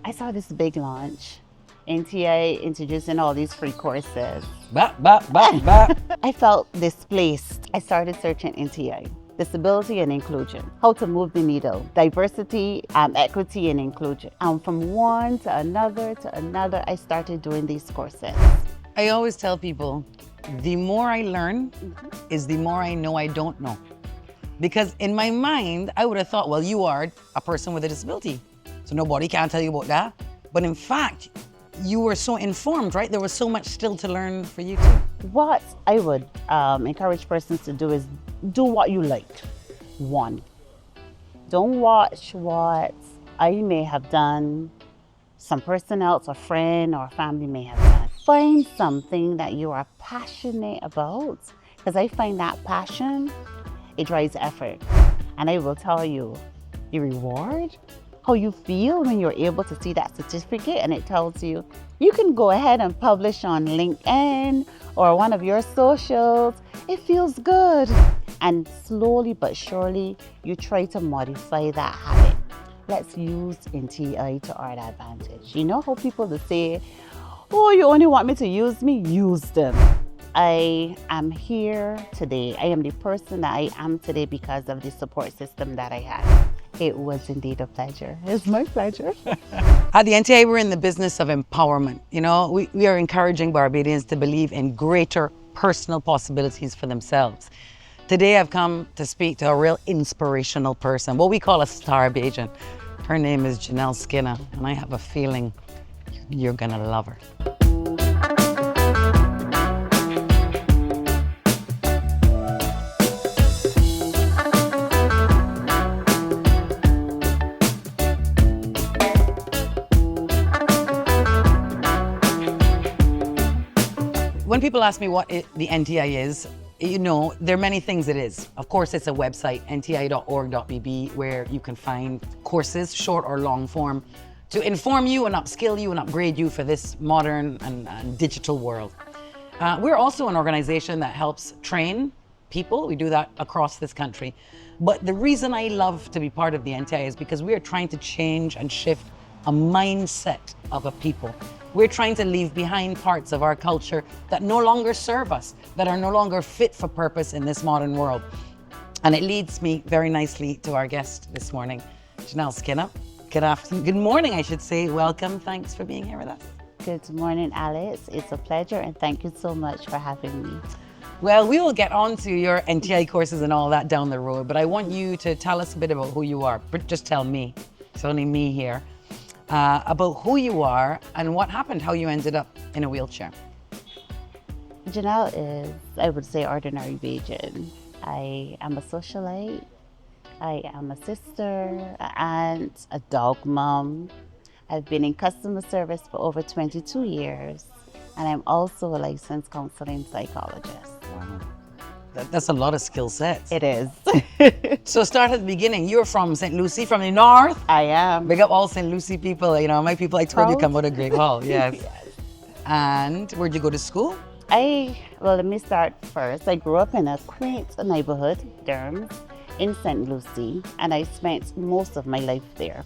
I saw this big launch. NTA introducing all these free courses. I felt displaced. I started searching NTA. Disability and inclusion, how to move the needle, diversity, equity and inclusion. And from one to another, I started doing these courses. I always tell people, the more I learn is the more I know I don't know. Because in my mind, I would have thought, well, you are a person with a disability, so nobody can tell you about that. But in fact, you were so informed, right? There was so much still to learn for you too. What I would encourage persons to do is do what you like. One, don't watch what I may have done, some person else, a friend or family may have done. Find something that you are passionate about, because I find that passion, it drives effort. And I will tell you, the reward, how you feel when you're able to see that certificate and it tells you, you can go ahead and publish on LinkedIn or one of your socials. It feels good. And slowly but surely, you try to modify that habit. Let's use NTI to our advantage. You know how people will say, oh, you only want me to use me? Use them. I am here today. I am the person that I am today because of the support system that I had. It was indeed a pleasure. It's my pleasure. At the NTA, we're in the business of empowerment. You know, we are encouraging Barbadians to believe in greater personal possibilities for themselves. Today, I've come to speak to a real inspirational person, what we call a STARR Bajan. Her name is Janelle Skinner, and I have a feeling you're gonna love her. When people ask me what the NTI is, you know, there are many things it is. Of course, it's a website, nti.org.bb, where you can find courses, short or long form, to inform you and upskill you and upgrade you for this modern and digital world. We're also an organization that helps train people. We do that across this country. But the reason I love to be part of the NTI is because we are trying to change and shift a mindset of a people. We're trying to leave behind parts of our culture that no longer serve us, that are no longer fit for purpose in this modern world. And it leads me very nicely to our guest this morning, Janelle Skinner. Good afternoon, good morning, I should say. Welcome, thanks for being here with us. Good morning, Alice. It's a pleasure and thank you so much for having me. Well, we will get on to your NTI courses and all that down the road, but I want you to tell us a bit about who you are. But just tell me, it's only me here. About who you are and what happened, how you ended up in a wheelchair. Janelle is, I would say, ordinary Bajan. I am a socialite. I am a sister, an aunt, a dog mom. I've been in customer service for over 22 years, and I'm also a licensed counseling psychologist. Wow. That's a lot of skill sets. It is. So start at the beginning. You're from St. Lucie, from the north. I am. Big up all St. Lucie people. You know, my people, I told you, come out of Great Hall. Yes. Yes. And where'd you go to school? Well, let me start first. I grew up in a quaint neighborhood, Durham, in St. Lucie, and I spent most of my life there.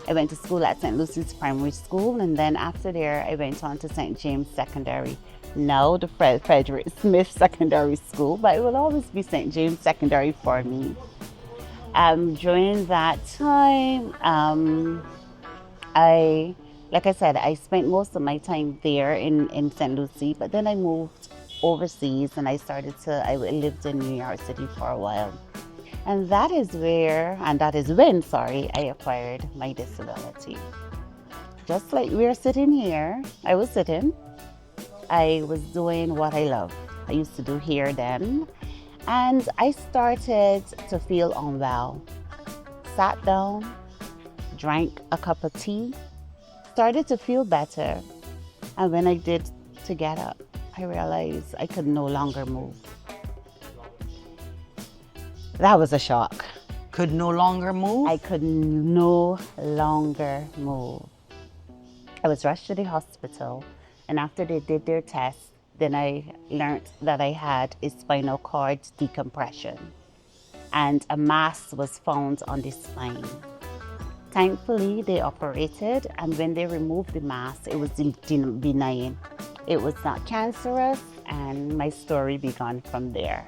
I went to school at St. Lucie's Primary School, and then after there, I went on to St. James Secondary. Now the Frederick Smith Secondary School, but it will always be St. James Secondary for me. During that time, like I said, I spent most of my time there in St. Lucie, but then I moved overseas and I lived in New York City for a while. And that is when, I acquired my disability. Just like we're sitting here, I was doing what I love. I used to do hair then, and I started to feel unwell. Sat down, drank a cup of tea, started to feel better, and when I did to get up, I realized I could no longer move. That was a shock. Could no longer move? I could no longer move. I was rushed to the hospital, and after they did their test, then I learned that I had a spinal cord decompression, and a mass was found on the spine. Thankfully, they operated, and when they removed the mass, it was benign. It was not cancerous, and my story began from there.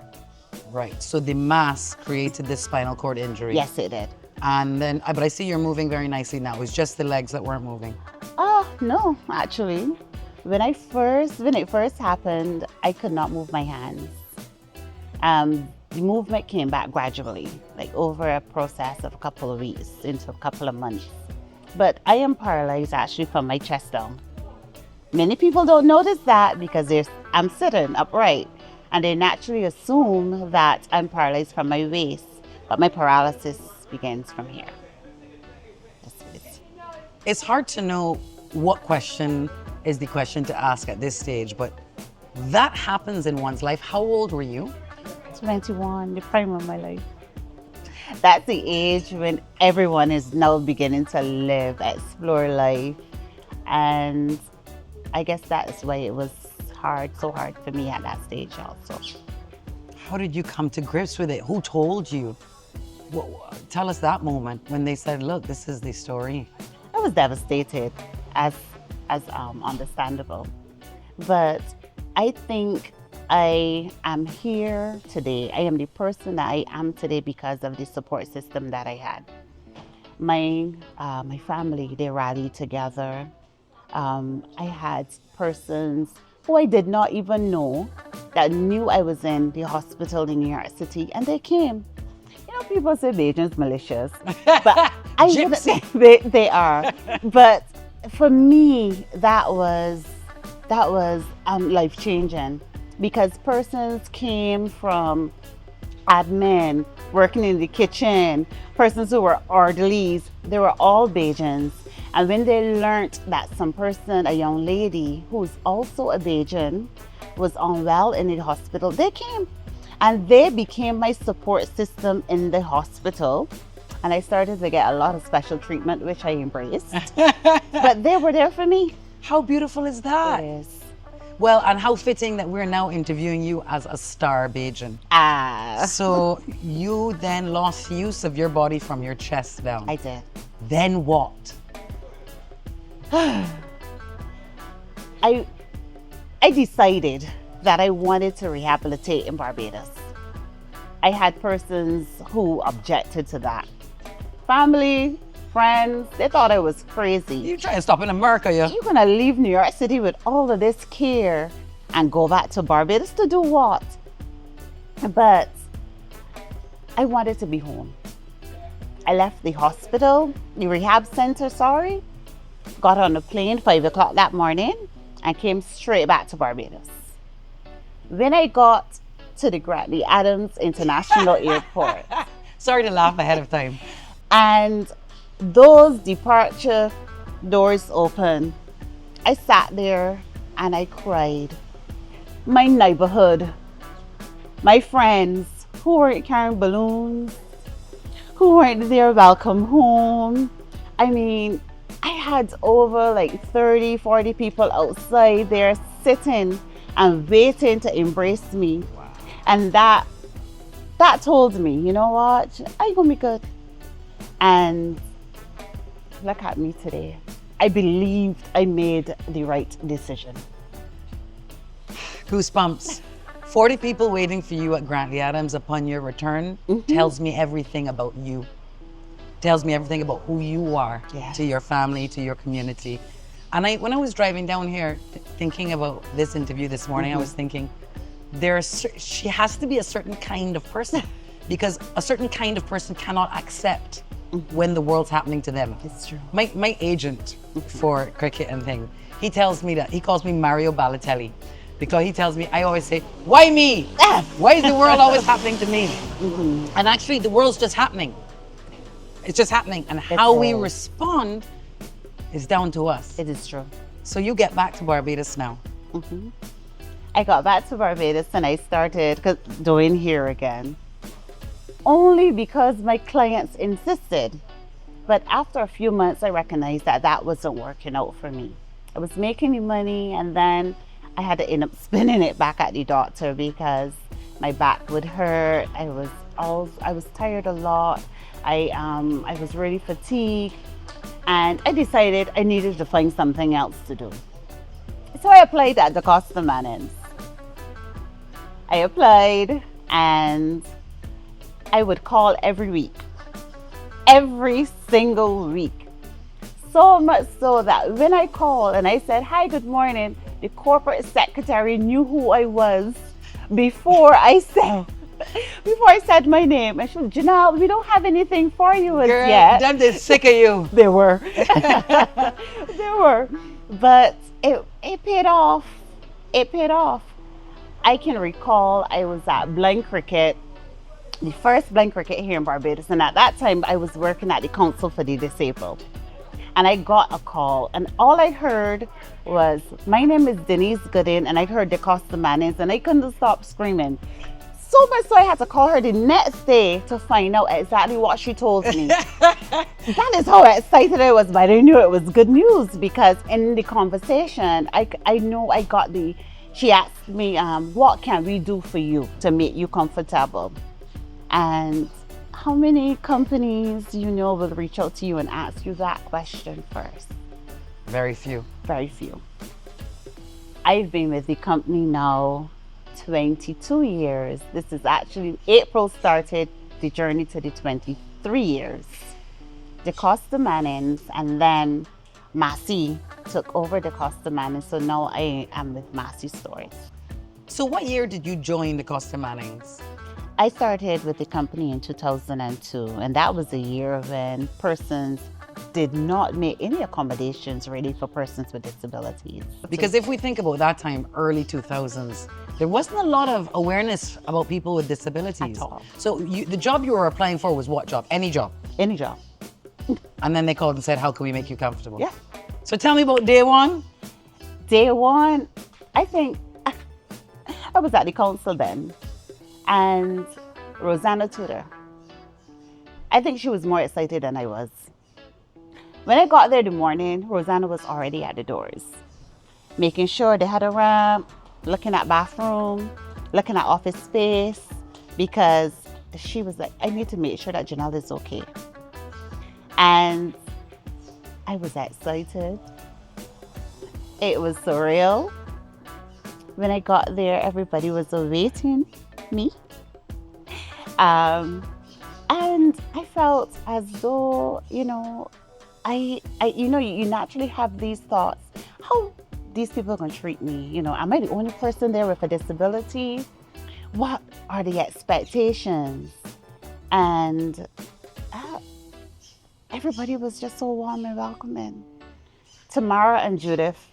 Right. So the mass created this spinal cord injury. Yes, it did. And then, but I see you're moving very nicely now. It was just the legs that weren't moving. Oh, no, actually. When it first happened, I could not move my hands. The movement came back gradually, like over a process of a couple of weeks into a couple of months. But I am paralyzed actually from my chest down. Many people don't notice that because I'm sitting upright, and they naturally assume that I'm paralyzed from my waist, but my paralysis begins from here. It's hard to know what question is the question to ask at this stage, but that happens in one's life. How old were you? 21, the prime of my life. That's the age when everyone is now beginning to live, explore life. And I guess that's why it was so hard for me at that stage also. How did you come to grips with it? Who told you? Tell us that moment when they said, look, this is the story. I was devastated, as understandable. But I think I am here today. I am the person that I am today because of the support system that I had. My family, they rallied together. I had persons who I did not even know that knew I was in the hospital in New York City, and they came. You know, people say Bajans malicious, but I wouldn't. They are. But for me, that was life changing, because persons came from admin, working in the kitchen, persons who were orderlies. They were all Bajans. And when they learned that some person, a young lady who's also a Bajan, was unwell in the hospital, they came. And they became my support system in the hospital. And I started to get a lot of special treatment, which I embraced. But they were there for me. How beautiful is that? Yes. Well, and how fitting that we're now interviewing you as a STARR Bajan. So you then lost use of your body from your chest down. I did. Then what? I decided that I wanted to rehabilitate in Barbados. I had persons who objected to that. Family, friends, they thought I was crazy. You trying to stop in America, yeah? You're gonna leave New York City with all of this care and go back to Barbados to do what? But I wanted to be home. I left the hospital, the rehab center, got on a plane 5 o'clock that morning and came straight back to Barbados. When I got to the Grantley Adams International Airport. Sorry to laugh ahead of time. And those departure doors open, I sat there and I cried. My neighborhood, my friends who weren't carrying balloons, who weren't there welcome home. I mean, I had over like 30, 40 people outside there sitting and waiting to embrace me. Wow. And that told me, you know what, I'm gonna be good. And look at me today. I believed I made the right decision. Goosebumps. 40 people waiting for you at Grantley Adams upon your return tells me everything about you. Tells me everything about who you are to your family, to your community. And when I was driving down here thinking about this interview this morning, I was thinking, she has to be a certain kind of person, because a certain kind of person cannot accept when the world's happening to them. It's true. My agent for cricket and thing, he tells me that, he calls me Mario Balotelli, because he tells me, I always say, why me? Why is the world always happening to me? And actually the world's just happening. It's just happening. And how we respond is down to us. It is true. So you get back to Barbados now. I got back to Barbados and I started doing hair again. Only because my clients insisted. But after a few months, I recognized that that wasn't working out for me. I was making the money, and then I had to end up spending it back at the doctor because my back would hurt. I was tired a lot. I was really fatigued. And I decided I needed to find something else to do. So I applied at the Costa Mannings. I applied and I would call every week, every single week. So much so that when I called and I said, "Hi, good morning," the corporate secretary knew who I was before I said my name. And she was, "Janelle, we don't have anything for you as Girl, yet." them they sick of you. They were. They were. But it paid off. It paid off. I can recall I was at Blind Cricket, the first Blind Cricket here in Barbados. And at that time, I was working at the Council for the Disabled. And I got a call, and all I heard was, "My name is Denise Gooden," and I heard the Costa Mannings, and I couldn't stop screaming. So much so I had to call her the next day to find out exactly what she told me. That is how excited I was, but I knew it was good news because in the conversation, I know I got she asked me, "What can we do for you to make you comfortable?" And how many companies will reach out to you and ask you that question first? Very few. Very few. I've been with the company now 22 years. This is actually, April started the journey to the 23 years. The Costa Mannings and then Massey took over the Costa Mannings. So now I am with Massey Stores. So what year did you join the Costa Mannings? I started with the company in 2002, and that was a year when persons did not make any accommodations really for persons with disabilities. Because if we think about that time, early 2000s, there wasn't a lot of awareness about people with disabilities. At all. So the job you were applying for was what job? Any job? Any job. And then they called and said, "How can we make you comfortable?" Yeah. So tell me about day one. Day one, I think I was at the council then, and Rosanna Tudor, I think she was more excited than I was. When I got there in the morning, Rosanna was already at the doors, making sure they had a ramp, looking at bathroom, looking at office space, because she was like, "I need to make sure that Janelle is okay." And I was excited. It was surreal. When I got there, everybody was awaiting me. And I felt as though, you naturally have these thoughts. How these people are going to treat me? Am I the only person there with a disability? What are the expectations? And everybody was just so warm and welcoming. Tamara and Judith,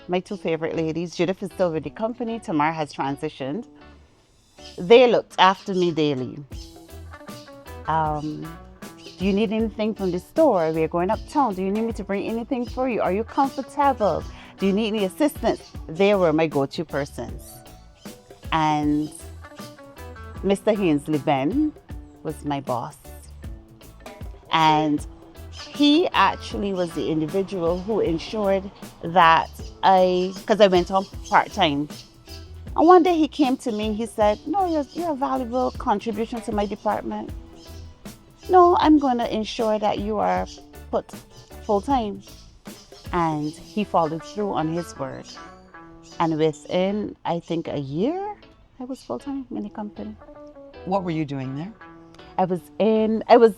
my two favorite ladies. Judith is still with the company. Tamara has transitioned. They looked after me daily. Do you need anything from the store? We're going uptown. Do you need me to bring anything for you? Are you comfortable? Do you need any assistance? They were my go-to persons. And Mr. Hainsley Ben was my boss. And he actually was the individual who ensured that because I went on part-time. And one day he came to me, he said, "No, you're a valuable contribution to my department. No, I'm going to ensure that you are put full-time." And he followed through on his word. And within, I think, a year, I was full-time in the company. What were you doing there? I was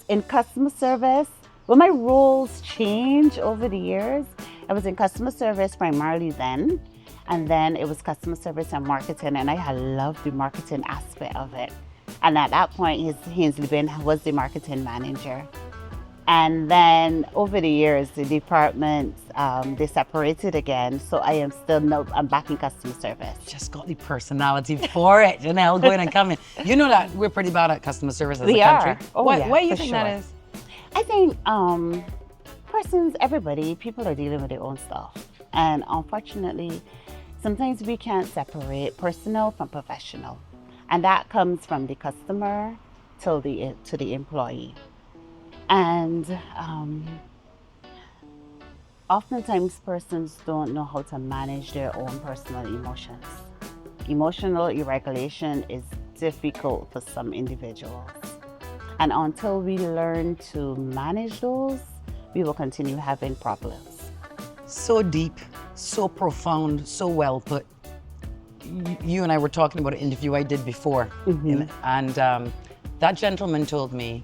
in customer service. Well, my roles changed over the years. I was in customer service primarily then, and then it was customer service and marketing, and I had loved the marketing aspect of it. And at that point, Hainsley Ben was the marketing manager. And then over the years, the departments, they separated again. So I'm back in customer service. Just got the personality for it, Janelle, going and coming. You know that we're pretty bad at customer service as a country. Why do you think that is? I think people are dealing with their own stuff. And unfortunately, sometimes we can't separate personal from professional. And that comes from the customer to the employee. And oftentimes persons don't know how to manage their own personal emotions. Emotional regulation is difficult for some individuals. And until we learn to manage those, we will continue having problems. So deep, so profound, so well put. You and I were talking about an interview I did before, and that gentleman told me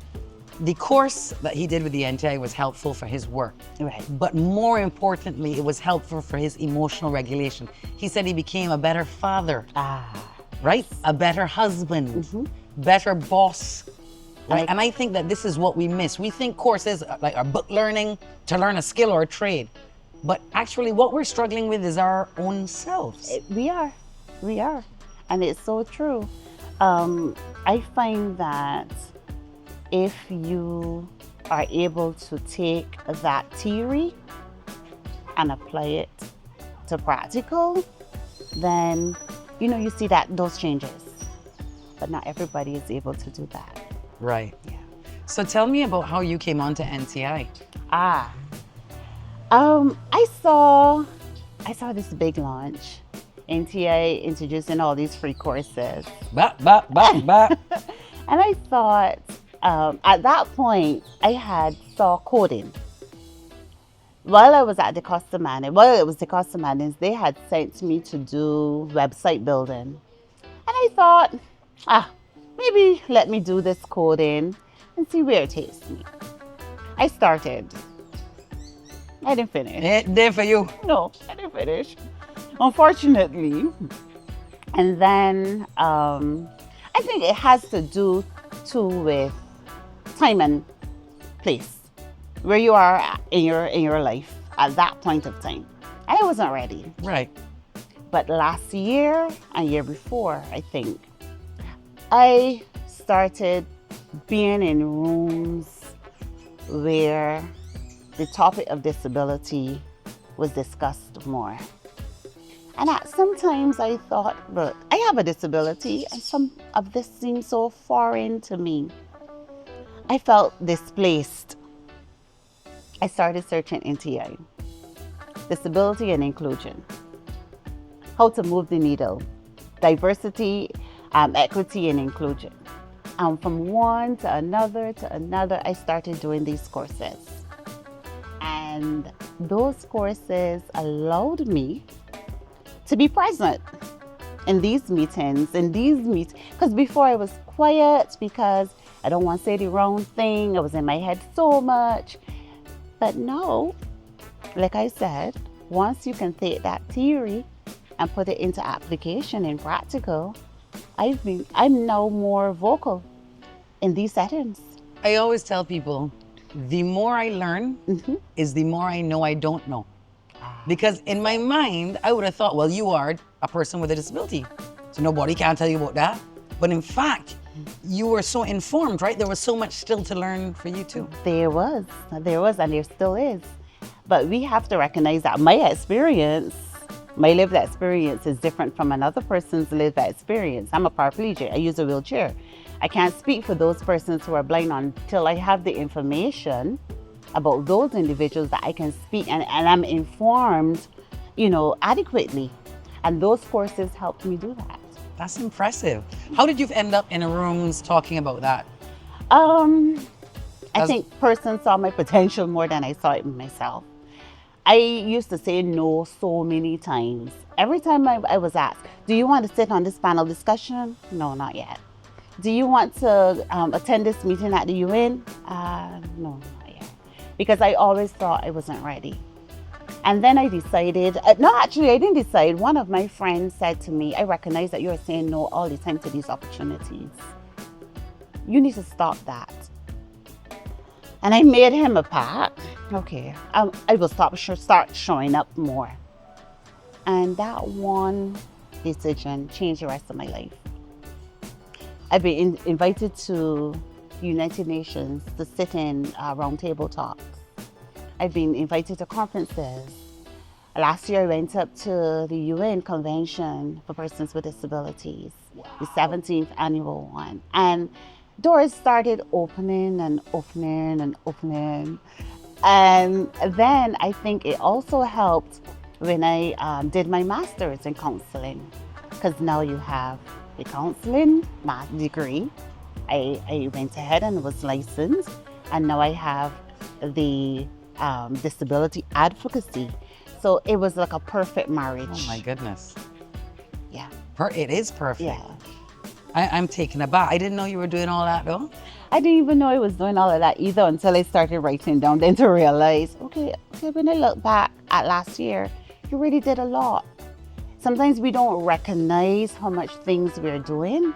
the course that he did with the NTI was helpful for his work. Right. But more importantly, it was helpful for his emotional regulation. He said he became a better father, right? A better husband, better boss. Right? And I think that this is what we miss. We think courses like are book learning to learn a skill or a trade. But actually what we're struggling with is our own selves. We are. And it's so true. I find that if you are able to take that theory and apply it to practical, then, you know, you see that those changes. But not everybody is able to do that. Right. Yeah. So tell me about how you came on to NTI. I saw this big launch, NTI introducing all these free courses. And I thought, at that point, I saw coding. While I was at the Costa Mannings, they had sent me to do website building. And I thought, maybe let me do this coding and see where it takes me. I started. I didn't finish. It did for you. No, I didn't finish, unfortunately. And then I think it has to do too with time and place, where you are in your life at that point of time. And I wasn't ready. Right. But last year and year before, I think, I started being in rooms where the topic of disability was discussed more. And sometimes I thought, look, I have a disability and some of this seems so foreign to me. I felt displaced. I started searching NTI, disability and inclusion, how to move the needle, diversity, equity and inclusion. And from one to another, I started doing these courses. And those courses allowed me to be present in these meetings, because before I was quiet because I don't want to say the wrong thing. I was in my head so much. But no, like I said, once you can take that theory and put it into application in practical, I'm now more vocal in these settings. I always tell people, the more I learn is the more I know I don't know. Because in my mind, I would have thought, well, you are a person with a disability, so nobody can tell you about that. But in fact, you were so informed, right? There was so much still to learn for you too. There was, and there still is. But we have to recognize that my lived experience is different from another person's lived experience. I'm a paraplegic, I use a wheelchair. I can't speak for those persons who are blind until I have the information about those individuals that I can speak and I'm informed, adequately. And those courses helped me do that. That's impressive. How did you end up in rooms talking about that? I think persons saw my potential more than I saw it in myself. I used to say no so many times. Every time I was asked, do you want to sit on this panel discussion? No, not yet. Do you want to attend this meeting at the UN? No, not yet. Because I always thought I wasn't ready. And then I decided, I didn't decide. One of my friends said to me, I recognize that you're saying no all the time to these opportunities. You need to stop that. And I made him a pact. Okay, I will start showing up more. And that one decision changed the rest of my life. I've been invited to United Nations to sit in roundtable talks. I've been invited to conferences. Last year I went up to the UN Convention for Persons with Disabilities, the 17th annual one. And doors started opening and opening and opening. And then I think it also helped when I did my master's in counseling, because now you have the counseling degree. I went ahead and was licensed, and now I have the disability advocacy. So it was like a perfect marriage. Oh my goodness. Yeah. It is perfect. Yeah. I'm taken aback. I didn't know you were doing all that though. I didn't even know I was doing all of that either until I started writing down, then to realize, okay, when I look back at last year, you really did a lot. Sometimes we don't recognize how much things we're doing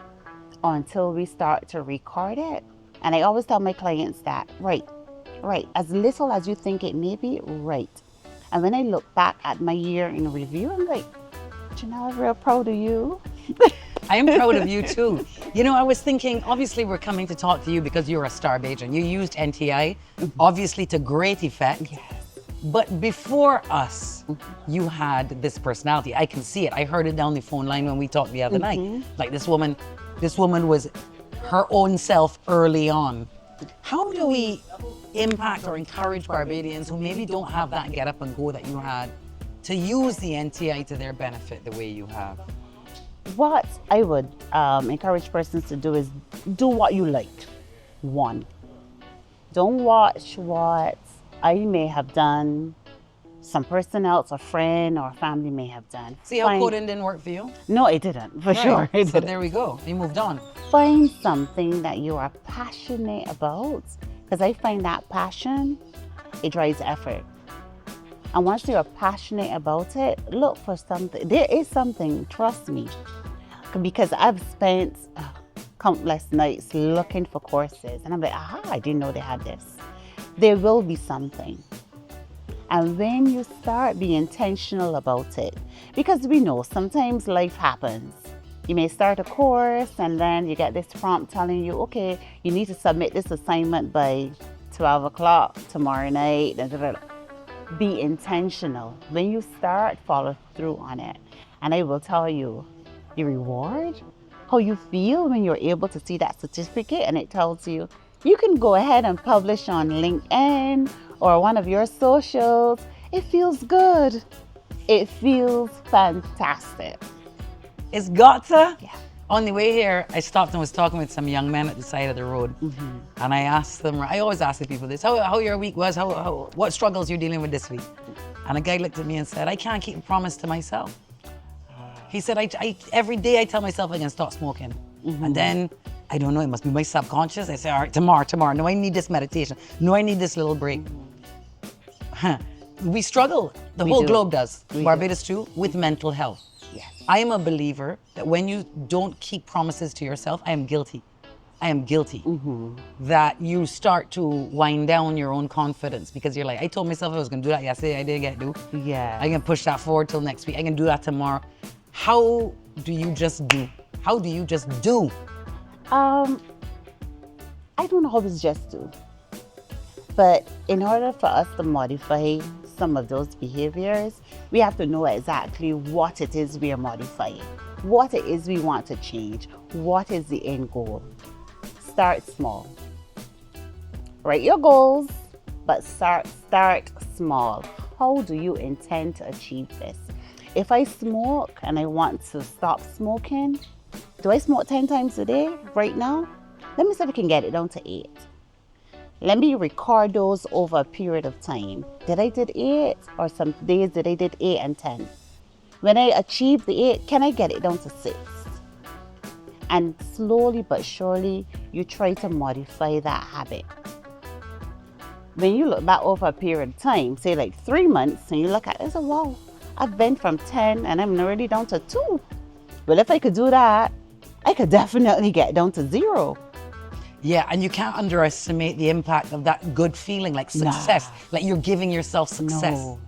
until we start to record it. And I always tell my clients that, right, as little as you think it may be, right. And when I look back at my year in review, I'm like, Janelle, I'm real proud of you. I am proud of you too. You know, I was thinking, obviously we're coming to talk to you because you're a STARR Bajan. You used NTI, obviously to great effect. Yes. But before us, you had this personality. I can see it. I heard it down the phone line when we talked the other night. Like this woman was her own self early on. How do we impact or encourage Barbadians who maybe don't have that get up and go that you had to use the NTI to their benefit the way you have? What I would encourage persons to do is do what you like. One, don't watch what I may have done, some person else, a friend or family may have done. See how coding didn't work for you? No, it didn't, for sure. It So didn't. there we go. You moved on. Find something that you are passionate about, because I find that passion, it drives effort. And once you're passionate about it, look for something. There is something, trust me, because I've spent countless nights looking for courses and I'm like, aha, I didn't know they had this. There will be something. And when you start being intentional about it, because we know sometimes life happens. You may start a course and then you get this prompt telling you, okay, you need to submit this assignment by 12 o'clock tomorrow night. Be intentional. When you start, follow through on it. And I will tell you, the reward, how you feel when you're able to see that certificate and it tells you, you can go ahead and publish on LinkedIn or one of your socials. It feels good. It feels fantastic. It's got to. Yeah. On the way here, I stopped and was talking with some young men at the side of the road. And I asked them, I always ask the people this, how your week was, what struggles you're dealing with this week? And a guy looked at me and said, I can't keep a promise to myself. He said, every day I tell myself I can stop smoking. And then, I don't know, it must be my subconscious. I say, all right, tomorrow. No, I need this meditation. No, I need this little break. We struggle, the whole globe does, Barbados too, with mental health. Yes. I am a believer that when you don't keep promises to yourself, I am guilty. That you start to wind down your own confidence because you're like, I told myself I was going to do that yesterday, I didn't get to do. Yeah. I can push that forward till next week. I can do that tomorrow. How do you just do? How do you just do? I don't know how it's just do. But in order for us to modify some of those behaviors, we have to know exactly what it is we are modifying, what it is we want to change, what is the end goal. Start small. Write your goals, but start small. How do you intend to achieve this? If I smoke and I want to stop smoking, do I smoke 10 times a day right now? Let me see if I can get it down to 8. Let me record those over a period of time. Did I did 8 or some days did I did 8 and 10? When I achieve the 8, can I get it down to 6? And slowly but surely, you try to modify that habit. When you look back over a period of time, say like 3 months, and you look at it and say, wow, I've been from 10 and I'm already down to 2. Well, if I could do that, I could definitely get down to 0. Yeah, and you can't underestimate the impact of that good feeling, like success, like you're giving yourself success. No,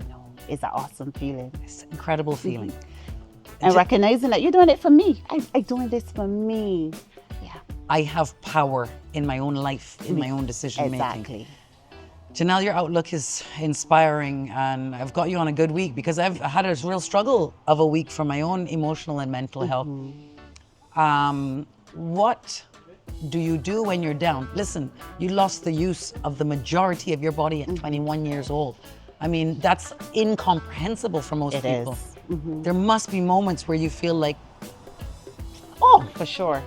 it's an awesome feeling. It's an incredible feeling. And recognizing that you're doing it for me. I'm doing this for me. Yeah. I have power in my own life, in my own decision making. Exactly. Janelle, your outlook is inspiring, and I've got you on a good week because I've had a real struggle of a week for my own emotional and mental health. What do you do when you're down? Listen, you lost the use of the majority of your body at 21 years old. I mean, that's incomprehensible for most people. There must be moments where you feel like, oh, for sure.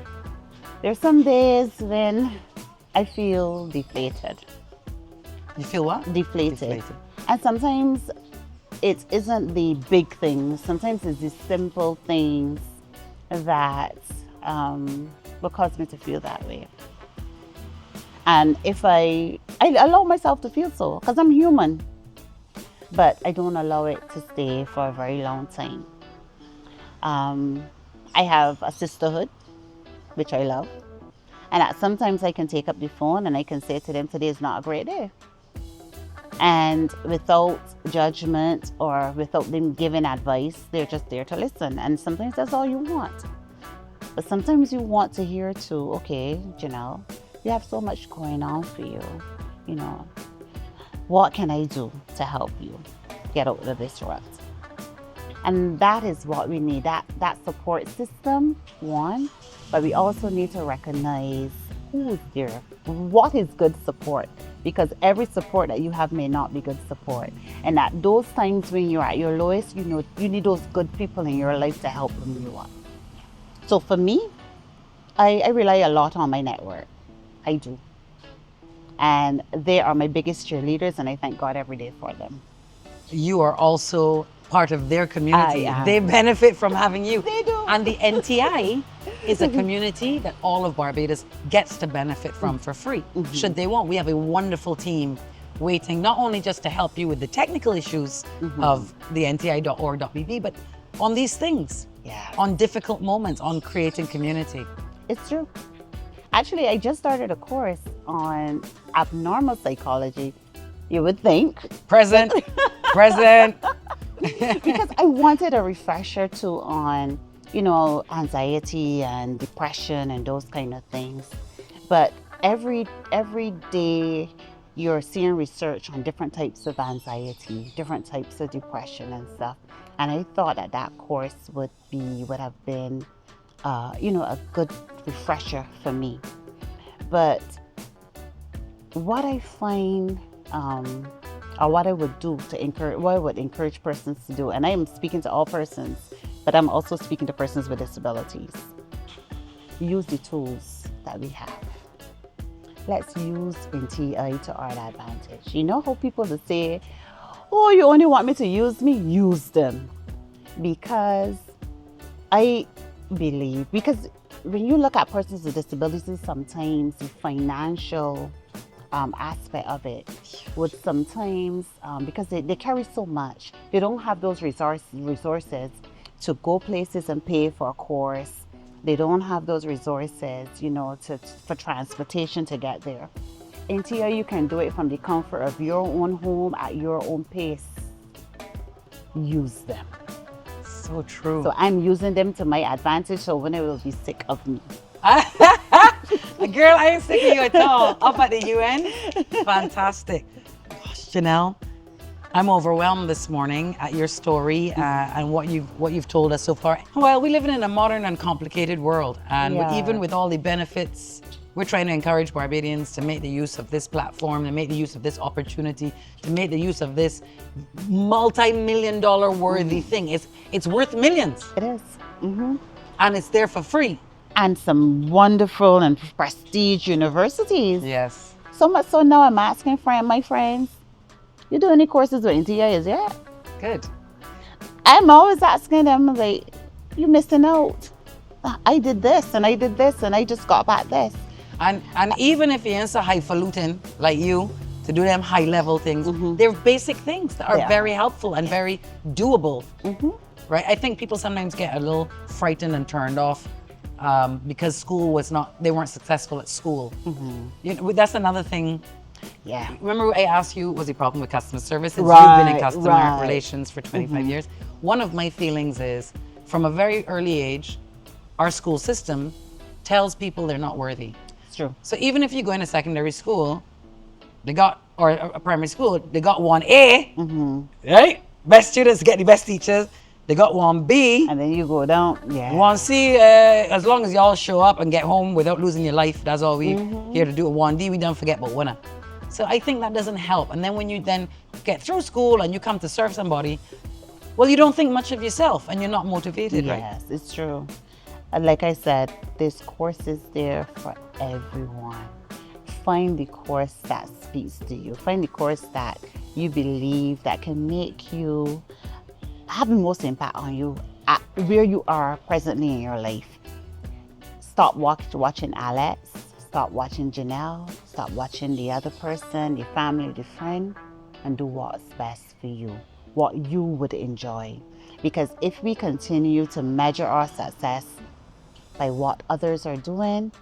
There's some days when I feel deflated. You feel what? deflated. And sometimes it isn't the big things. Sometimes it's the simple things that will cause me to feel that way. And if I allow myself to feel so, because I'm human, but I don't allow it to stay for a very long time. I have a sisterhood, which I love. And sometimes I can take up the phone and I can say to them, today is not a great day. And without judgment or without them giving advice, they're just there to listen. And sometimes that's all you want. But sometimes you want to hear too, okay, Janelle, you have so much going on for you. You know, what can I do to help you get out of this rut? And that is what we need, that support system, one, but we also need to recognize who's there, what is good support, because every support that you have may not be good support. And at those times when you're at your lowest, you know, you need those good people in your life to help bring you up. So for me, I rely a lot on my network. I do. And they are my biggest cheerleaders, and I thank God every day for them. You are also part of their community. I am. They benefit from having you. They do. And the NTI is a community that all of Barbados gets to benefit from for free, should they want. We have a wonderful team waiting, not only just to help you with the technical issues of the nti.org.bb, but on these things, on difficult moments, on creating community. It's true. Actually, I just started a course on abnormal psychology. You would think. Present, present. Because I wanted a refresher too on, you know, anxiety and depression and those kind of things. But every day you're seeing research on different types of anxiety, different types of depression and stuff. And I thought that course would have been, you know, a good refresher for me. But what I find, or what I would do to encourage, what I would encourage persons to do, and I am speaking to all persons, but I'm also speaking to persons with disabilities. Use the tools that we have. Let's use NTI to our advantage. You know how people will say, oh, you only want me to use me? Use them. Because I believe, because when you look at persons with disabilities, sometimes the financial aspect of it would sometimes, because they carry so much, they don't have those resources to go places and pay for a course. They don't have those resources, you know, for transportation to get there. In TIA, you can do it from the comfort of your own home at your own pace. Use them. So true. So I'm using them to my advantage, so when they will be sick of me. Girl, I ain't sick of you at all. Up at the UN. Fantastic. Gosh, Janelle, I'm overwhelmed this morning at your story and what you've told us so far. Well, we live in a modern and complicated world, and even with all the benefits, we're trying to encourage Barbadians to make the use of this platform, to make the use of this opportunity, to make the use of this multi-million-dollar worthy thing. It's worth millions. It is. And it's there for free. And some wonderful and prestige universities. Yes. So much so now I'm asking my friends, you do any courses with NTIs yet? Good. I'm always asking them, like, you missing out. I did this and I did this and I just got back this. And even if you're into highfalutin like you, to do them high level things, they're basic things that are very helpful and very doable. Right? I think people sometimes get a little frightened and turned off because they weren't successful at school. You know, that's another thing. Yeah. Remember I asked you, was the problem with customer service? You've Right, been in customer right. relations for 25 years. One of my feelings is, from a very early age, our school system tells people they're not worthy. It's true. So even if you go into secondary school, or a primary school, they got 1A, right? Best students get the best teachers. They got 1B. And then you go down, 1C, as long as y'all show up and get home without losing your life, that's all we here to do. 1D, we don't forget but winner. So I think that doesn't help. And then when you then get through school and you come to serve somebody, well, you don't think much of yourself and you're not motivated, right? Yes, it's true. Like I said, this course is there for everyone. find the course that speaks to you. Find the course that you believe that can make you have the most impact on you at where you are presently in your life. Stop watching Alex, stop watching Janelle, stop watching the other person, your family, the friend, and do what's best for you, what you would enjoy. Because if we continue to measure our success by what others are doing,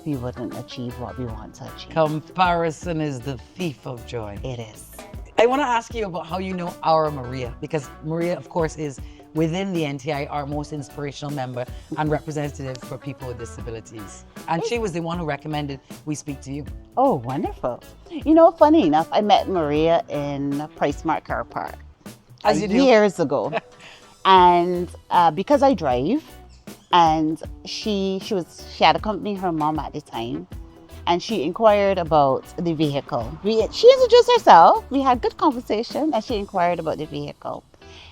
we wouldn't achieve what we want to achieve. Comparison is the thief of joy. It is. I want to ask you about how you know our Maria, because Maria, of course, is within the NTI our most inspirational member and representative for people with disabilities. And she was the one who recommended we speak to you. Oh, wonderful. You know, funny enough, I met Maria in PriceSmart Car Park As you do. years ago. And because I drive, and she had accompanied her mom at the time, and she inquired about the vehicle. She introduced herself, we had good conversation, and she inquired about the vehicle.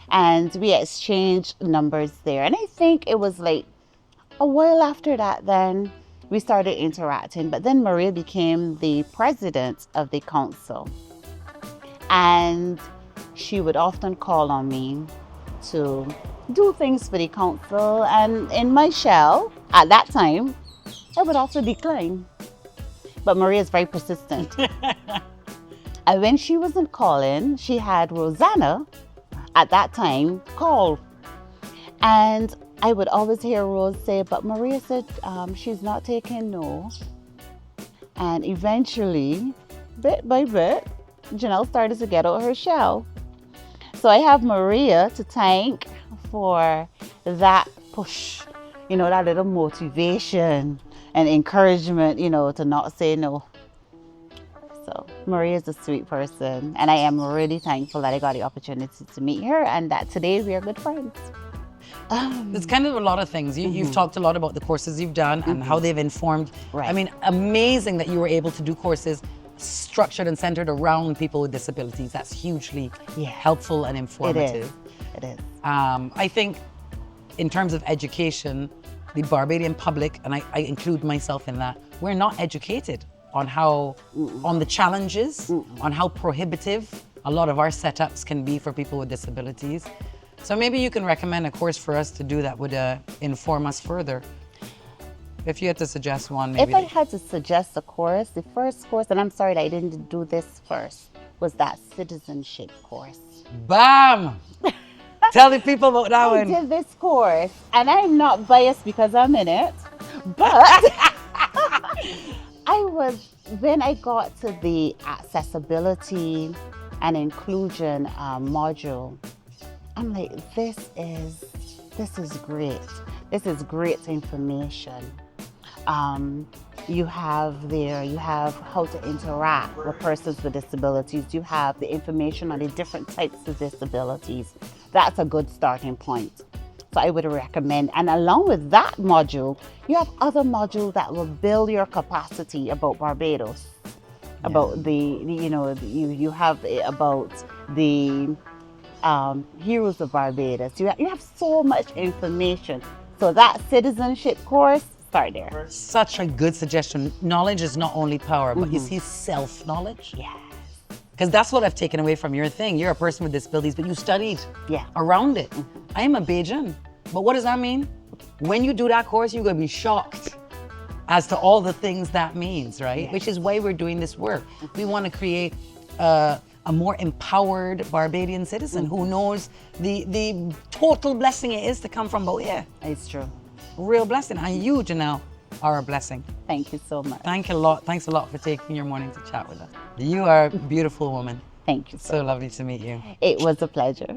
And we exchanged numbers there. And I think it was like a while after that, then we started interacting. But then Maria became the president of the council. And she would often call on me to do things for the council. And in my shell, at that time, I would also decline. But Maria is very persistent. And when she wasn't calling, she had Rosanna at that time call. And I would always hear Rose say, but Maria said she's not taking no. And eventually, bit by bit, Janelle started to get out her shell. So I have Maria to thank for that push, you know, that little motivation and encouragement, you know, to not say no. So Maria is a sweet person, and I am really thankful that I got the opportunity to meet her and that today we are good friends. It's kind of a lot of things. You've talked a lot about the courses you've done and how they've informed. Right. I mean, amazing that you were able to do courses structured and centered around people with disabilities. That's hugely helpful and informative. It is. I think in terms of education, the Barbadian public, and I include myself in that, we're not educated on on the challenges, on how prohibitive a lot of our setups can be for people with disabilities. So maybe you can recommend a course for us to do that would inform us further. If you had to suggest one, maybe. If I had to suggest a course, the first course, and I'm sorry that I didn't do this first, was that citizenship course. Bam! Tell the people about that I one. did this course, and I'm not biased because I'm in it, but when I got to the accessibility and inclusion module, I'm like, this is great. This is great information. You have how to interact with persons with disabilities. You have the information on the different types of disabilities. That's a good starting point. So I would recommend, and along with that module, you have other modules that will build your capacity about Barbados, about you have about the heroes of Barbados. You have so much information. So that citizenship course, start there. Such a good suggestion. Knowledge is not only power, but you see self-knowledge. Yes. Because that's what I've taken away from your thing. You're a person with disabilities, but you studied around it. I am a Bajan, but what does that mean? When you do that course, you're going to be shocked as to all the things that means, right? Yes. Which is why we're doing this work. We want to create a more empowered Barbadian citizen who knows the total blessing it is to come from both here. It's true. Real blessing. And you, Janelle, are a blessing. Thank you so much. Thanks a lot for taking your morning to chat with us. You are a beautiful woman. Thank you. So lovely to meet you. It was a pleasure.